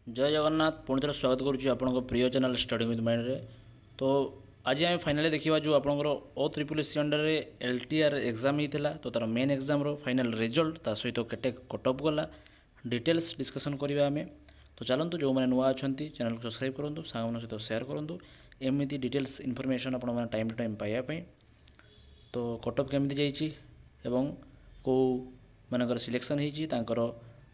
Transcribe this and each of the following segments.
जय जगन्नाथ पुणी थोड़ा स्वागत करुच्ची आपण प्रिय चैनल स्टडी विथ माइंड रे। तो आज आम फाइनाली देखा जो आपंकर O triple C under L T R exam होता तो तार मेन एग्जाम फाइनाल रिजल्ट ता सहित केटे कटअप गला डिटेल्स डिस्कसन करवा आम। तो चलतु जो मैंने नुआ अच्छा चैनल को सब्सक्राइब करूँ सांग सहित सेयार करूँ एमती डिटेल्स इनफर्मेशन आप टाइम टू टाइम पाइबापी। तो कटअप केमी जाइए कौ मानकर सिलेक्शन होकर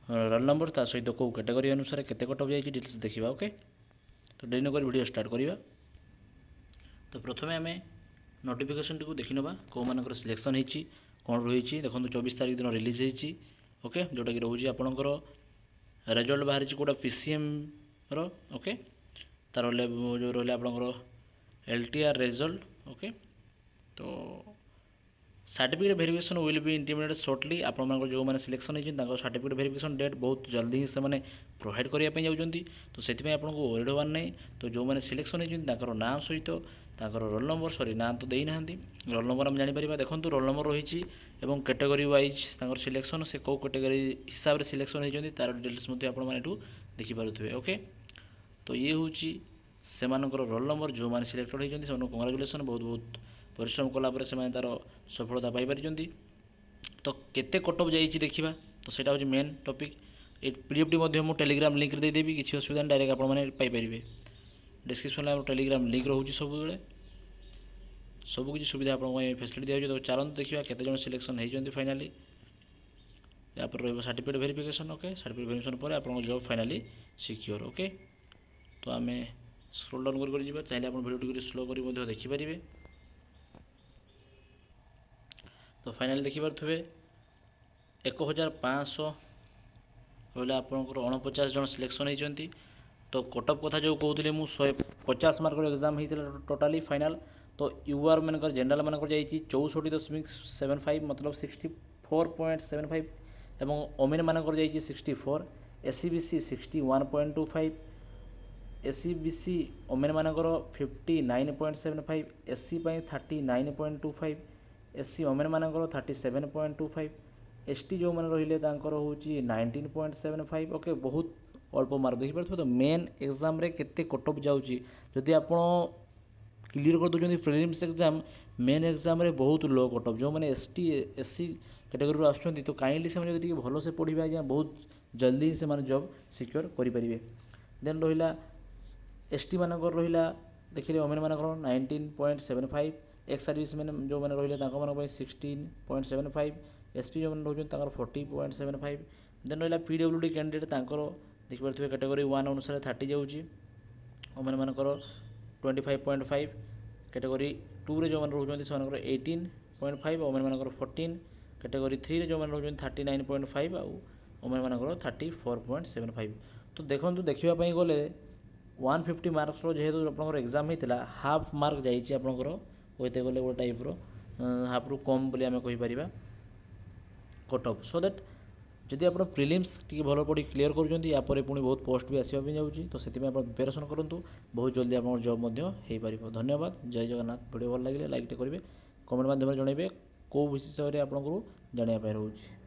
रोल नंबर ता सहित कौ कैटेगरी अनुसार केते कटअप जाइए डिटेल्स देखा। ओके तो डेरी नक वीडियो स्टार्ट करवा। तो प्रथम आम नोटिफिकेशन टी देखी ना कौ मानकर सिलेक्शन होती कौन रही देखो 24 तारीख दिन रिलीज होती। ओके जोटा कि रोचे आपणकर रेजल्ट बाहरी कौटा पीसीएम रो। ओके तार जो रहा आपणकर L T R result. Okay तो certificate verification will be intimated shortly आप जो मैंने सिलेक्शन होती सर्टिफिकेट वेरिफिकेशन डेट बहुत जल्दी ही से प्रोवाइड करने जाऊँगी। तो से आपको वरीड हबार नहीं। तो जो मैंने सिलेक्शन होती नाम सहित रोल नंबर सॉरी ना तो देना रोल नंबर आम जापर देखो रोल नंबर रही कैटेगरी वाइज सिलेक्शन से कौ कैटेगरी हिसाब से सिलेक्शन होती तार डिटेल्स आपू देखिपे। ओके तो ये हूँ से रोल नंबर जो मैंने सिलेक्टेड होती कंग्राचुलेसन बहुत बहुत परिश्रम कलापर से तार सफलता पाई। तो केते कटअप जाइए देखा। तो सेटा हूँ मेन टॉपिक ये पीडीएफ टी मुझे टेलीग्राम लिंक देदेवी किसी असुविधा नहीं डायरेक्ट आपने डिस्क्रिप्शन में टेलीग्राम लिंक रोचे सबकि सुविधा आप फैसिलिटी दिया। तो चलते देखा केते सिलेक्शन होती फाइनाली या certificate verification. Okay certificate verification पर आप जॉब फाइनाली सिक्योर। ओके तो आम स्क्रोल डाउन कर चाहिए आप भिडियो स्लो कर देखिपारे। तो फाइनाली देखिपे 1500 रहा आपंकर 49 जन सिलेक्शन होती। तो कटअप कथा जो कहते मुझे 150 मार्क एग्जाम होता टोटाली फाइनाल। तो यूआर मानकर जेनराल मानकर जाइए 64.75 मतलब 64.75 एवं ओमेन मानकर जाइए 64 SC BC 61.25 SC BC women मानकर 59.75 एससी 39.25 एससी ओमेन मानकर 37.25 एसटी जो मैंने रहिले हूँ 19.75। ओके बहुत अल्प मार्क देखिए। तो मेन एग्जाम रे केते कटअप जाऊँगी जदि आप क्लीयर कर दूसरी प्रीलिम्स एग्जाम मेन एग्जाम रे बहुत लो कटअप जो मैंने एसटी एससी कैटेगरी आसुँच तो काइंडली से भल से पढ़े आज्ञा बहुत जल्दी से जॉब सिक्योर करेंगे। देन रहा एसटी मानकर रहा देखिए ओमेन मानकर 19.75 एक्स सर्विस मैंने जो मैंने रही 16.75 एसपी जो मैंने रोज 40.75 देन रहा पीडब्ल्यूडी कैंडिडेट देखिए कैटेगरी 1 अनुसार 30 जाऊँगी ओमेन मानकर 25.5 कैटेगरी 2 रे जो मैंने रोज 18.5 ओमेन मानकर 14 कैटेगरी 3 रे जो मैंने रोज 39.5 आउ ओमेन मानकर 34.75। तो देखो देखापी गले 150 मार्क्स जेहेतु आप एग्जाम होता हाफ मार्क जाइए आपंकर कहते गले गोटे टाइप्र हाफ रु कम बोली आम कहीपर कटअप सो दैट जदि आप प्रिलिम्स टी भल पढ़ी क्लीयर कर पुणी बहुत पोस्ट भी आसपा जाऊँगी। तो से प्रिपेरेसन करूँ बहुत जल्दी आप जॉब हो पार। धन्यवाद जय जगन्नाथ। वीडियो भल लगे लाइक टे करेंगे कमेंट माध्यम जनइबे कौ विषय में आपको जानापी रोचे।